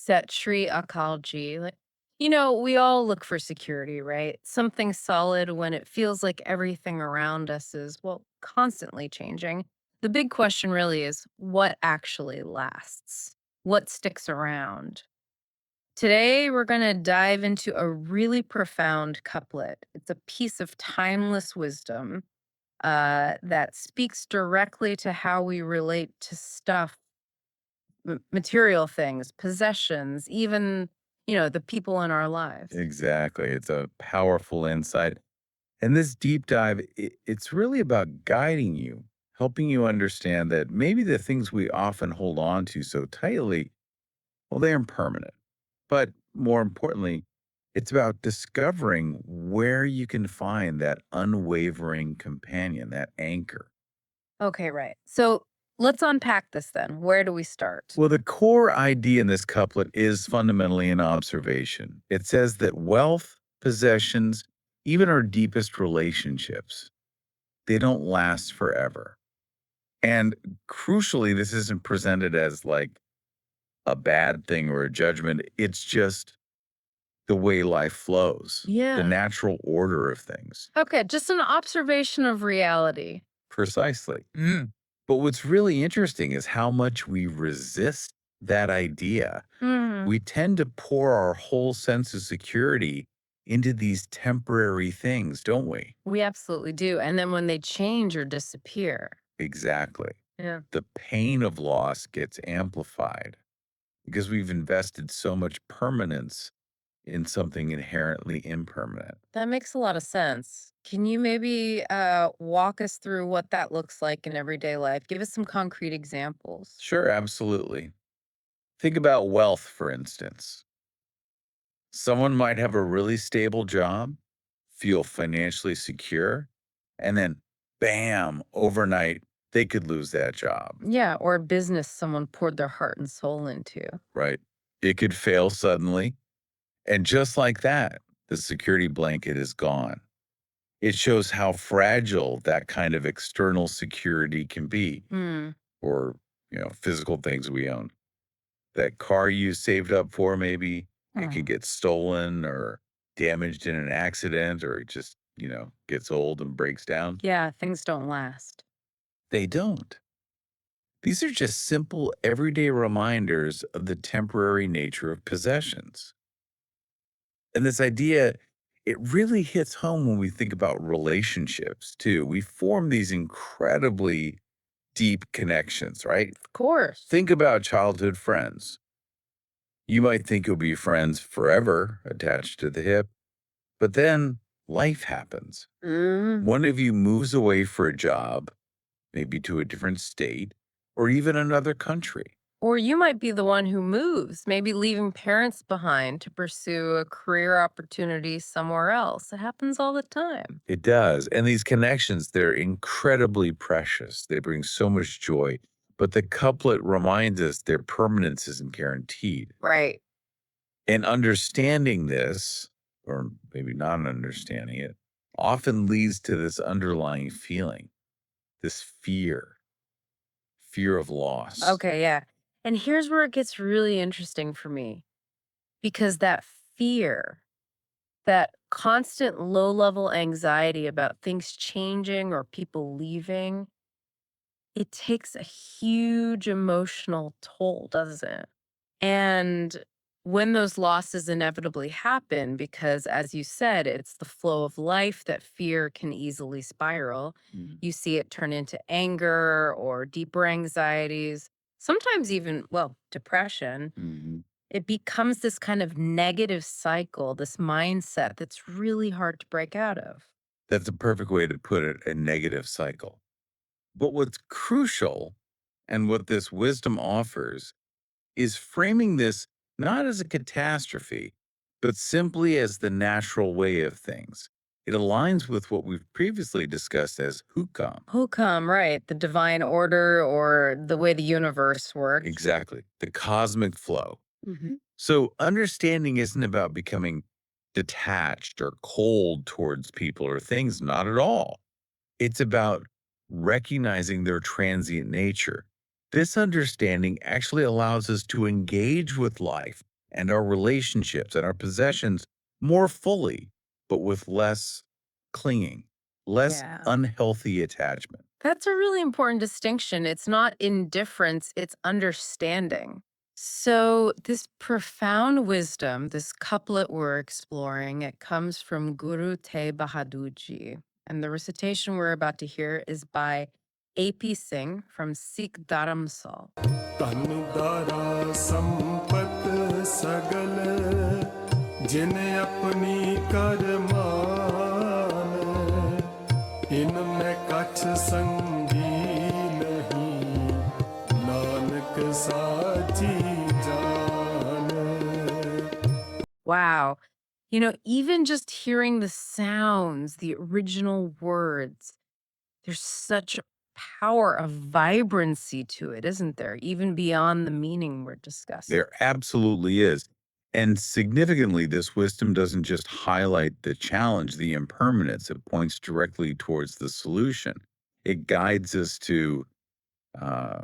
Set Shri Akal Ji. We all look for security, right? Something solid when it feels like everything around us is, well, constantly changing. The big question really is what actually lasts? What sticks around? Today, we're going to dive into a really profound couplet. It's a piece of timeless wisdom that speaks directly to how we relate to stuff, material things, possessions, even, the people in our lives. Exactly. It's a powerful insight. And this deep dive, it's really about guiding you, helping you understand that maybe the things we often hold on to so tightly, well, they're impermanent. But more importantly, it's about discovering where you can find that unwavering companion, that anchor. Okay, right. So let's unpack this then. Where do we start? Well, the core idea in this couplet is fundamentally an observation. It says that wealth, possessions, even our deepest relationships, they don't last forever. And crucially, this isn't presented as like a bad thing or a judgment. It's just the way life flows, the Yeah. natural order of things. Okay, just an observation of reality. Precisely. But what's really interesting is how much we resist that idea. Hmm. We tend to pour our whole sense of security into these temporary things, don't we? We absolutely do. And then when they change or disappear. Exactly. Yeah. The pain of loss gets amplified because we've invested so much permanence in something inherently impermanent. That makes a lot of sense. Can you maybe walk us through what that looks like in everyday life? Give us some concrete examples. Sure, absolutely. Think about wealth, for instance. Someone might have a really stable job, feel financially secure, and then bam, overnight, they could lose that job, Yeah, or a business someone poured their heart and soul into. right? It could fail suddenly. And just like that, the security blanket is gone. It shows how fragile that kind of external security can be, Hmm. or, physical things we own. That car you saved up for, maybe it could get stolen or damaged in an accident, or it just, gets old and breaks down. Yeah, things don't last. They don't. These are just simple, everyday reminders of the temporary nature of possessions. And this idea, it really hits home when we think about relationships too. We form these incredibly deep connections, right? Of course. Think about childhood friends. You might think you'll be friends forever, attached to the hip, but then life happens. Mm. One of you moves away for a job, maybe to a different state, or even another country. Or you might be the one who moves, maybe leaving parents behind to pursue a career opportunity somewhere else. It happens all the time. It does. And these connections, they're incredibly precious. They bring so much joy. But the couplet reminds us their permanence isn't guaranteed. Right. And understanding this, or maybe not understanding it, often leads to this underlying feeling, this fear of loss. Okay, yeah. And here's where it gets really interesting for me because that fear, that constant low level anxiety about things changing or people leaving, it takes a huge emotional toll, doesn't it? And when those losses inevitably happen, because as you said, it's the flow of life that fear can easily spiral, Mm. you see it turn into anger or deeper anxieties, sometimes even, well, depression. Mhm. It becomes this kind of negative cycle, this mindset that's really hard to break out of. That's a perfect way to put it, a negative cycle. But what's crucial and what this wisdom offers is framing this not as a catastrophe, but simply as the natural way of things. It aligns with what we've previously discussed as hukam. Who come, right? The divine order or the way the universe works. Exactly. The cosmic flow. Mhm. So understanding isn't about becoming detached or cold towards people or things, not at all. It's about recognizing their transient nature. This understanding actually allows us to engage with life and our relationships and our possessions more fully, but with less clinging, less Yeah. unhealthy attachment. That's a really important distinction. It's not indifference, it's understanding. So, this profound wisdom, this couplet we're exploring, it comes from Guru Tegh Bahadur Ji. And the recitation we're about to hear is by A.P. Singh from Sikh Dharamsal. ਧਨ ਦਾਰਾ ਸੰਪਤ ਸਗਲ ਜਿਨ ਆਪਣੀ ਕਰਮਾਨ ਇਨ ਮੈਂ ਕਛ ਸੰਗੀ ਨਹੀਂ ਨਾਨਕ ਸਾਚੀ ਜਾਨ Wow. Even just hearing the sounds, the original words, there's such power of vibrancy to it, isn't there? Even beyond the meaning we're discussing. There absolutely is. And significantly, this wisdom doesn't just highlight the challenge, the impermanence, it points directly towards the solution. It guides us to uh,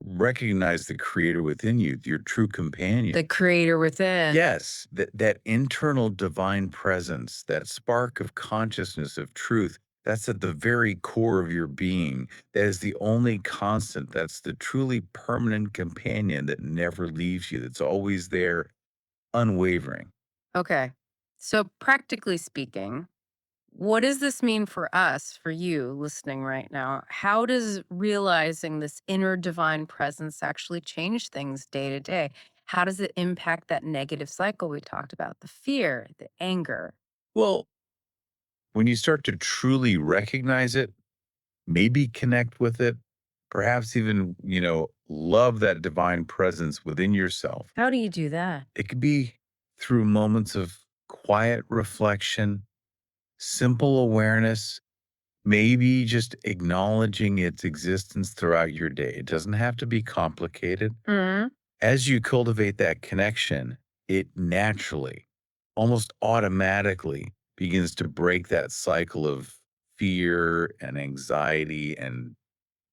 recognize the creator within you, your true companion. The creator within. Yes, that internal divine presence, that spark of consciousness of truth, that's at the very core of your being. That is the only constant. That's the truly permanent companion that never leaves you. That's always there, unwavering. Okay. So, practically speaking, what does this mean for us, for you listening right now? How does realizing this inner divine presence actually change things day to day? How does it impact that negative cycle we talked about, the fear, the anger? Well, when you start to truly recognize it, maybe connect with it, perhaps even, love that divine presence within yourself. How do you do that? It could be through moments of quiet reflection, simple awareness, maybe just acknowledging its existence throughout your day. It doesn't have to be complicated. Mhm. As you cultivate that connection, it naturally, almost automatically begins to break that cycle of fear and anxiety and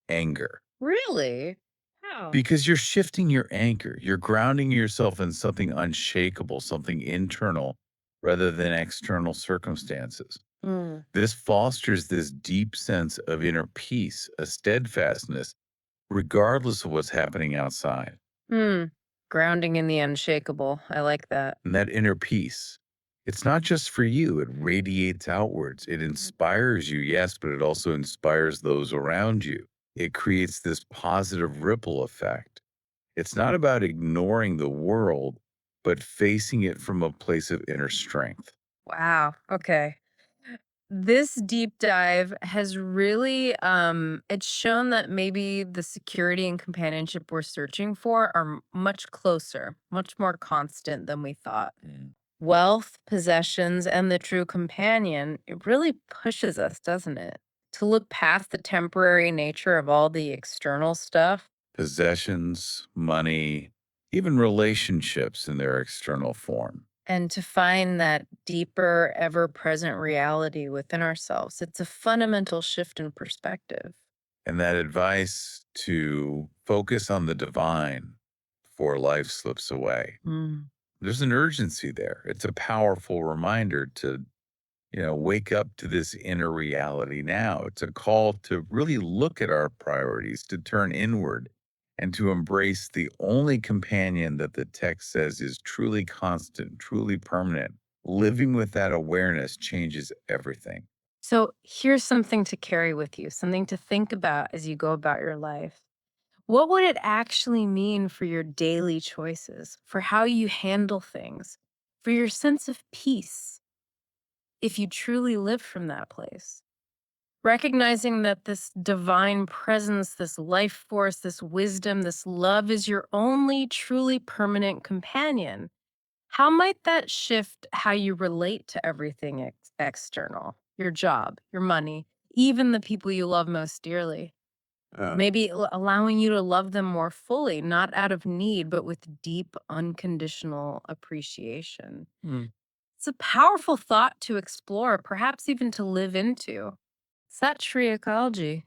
anger. Really? How? Because you're shifting your anchor, you're grounding yourself in something unshakable, something internal rather than external circumstances. Mm. This fosters this deep sense of inner peace, a steadfastness, regardless of what's happening outside. Mm. Grounding in the unshakable. I like that. And that inner peace, it's not just for you, it radiates outwards. It inspires you, yes, but it also inspires those around you. It creates this positive ripple effect. It's not about ignoring the world, but facing it from a place of inner strength. Wow. Okay. This deep dive has really it's shown that maybe the security and companionship we're searching for are much closer, much more constant than we thought. Wealth, possessions, and the true companion, it really pushes us, doesn't it? To look past the temporary nature of all the external stuff Possessions, money, even relationships in their external form. and to find that deeper, ever present reality within ourselves. It's a fundamental shift in perspective. And that advice to focus on the divine before life slips away. Mm. There's an urgency there. It's a powerful reminder to, wake up to this inner reality now. It's a call to really look at our priorities, to turn inward, and to embrace the only companion that the text says is truly constant, truly permanent. Living with that awareness changes everything. So here's something to carry with you, something to think about as you go about your life. What would it actually mean for your daily choices, for how you handle things, for your sense of peace, if you truly live from that place? Recognizing that this divine presence, this life force, this wisdom, this love is your only truly permanent companion. How might that shift how you relate to everything external? Your job, your money, even the people you love most dearly? Maybe allowing you to love them more fully, not out of need, but with deep, unconditional appreciation. It's a powerful thought to explore, perhaps even to live into. Sat Shri Akal Ji.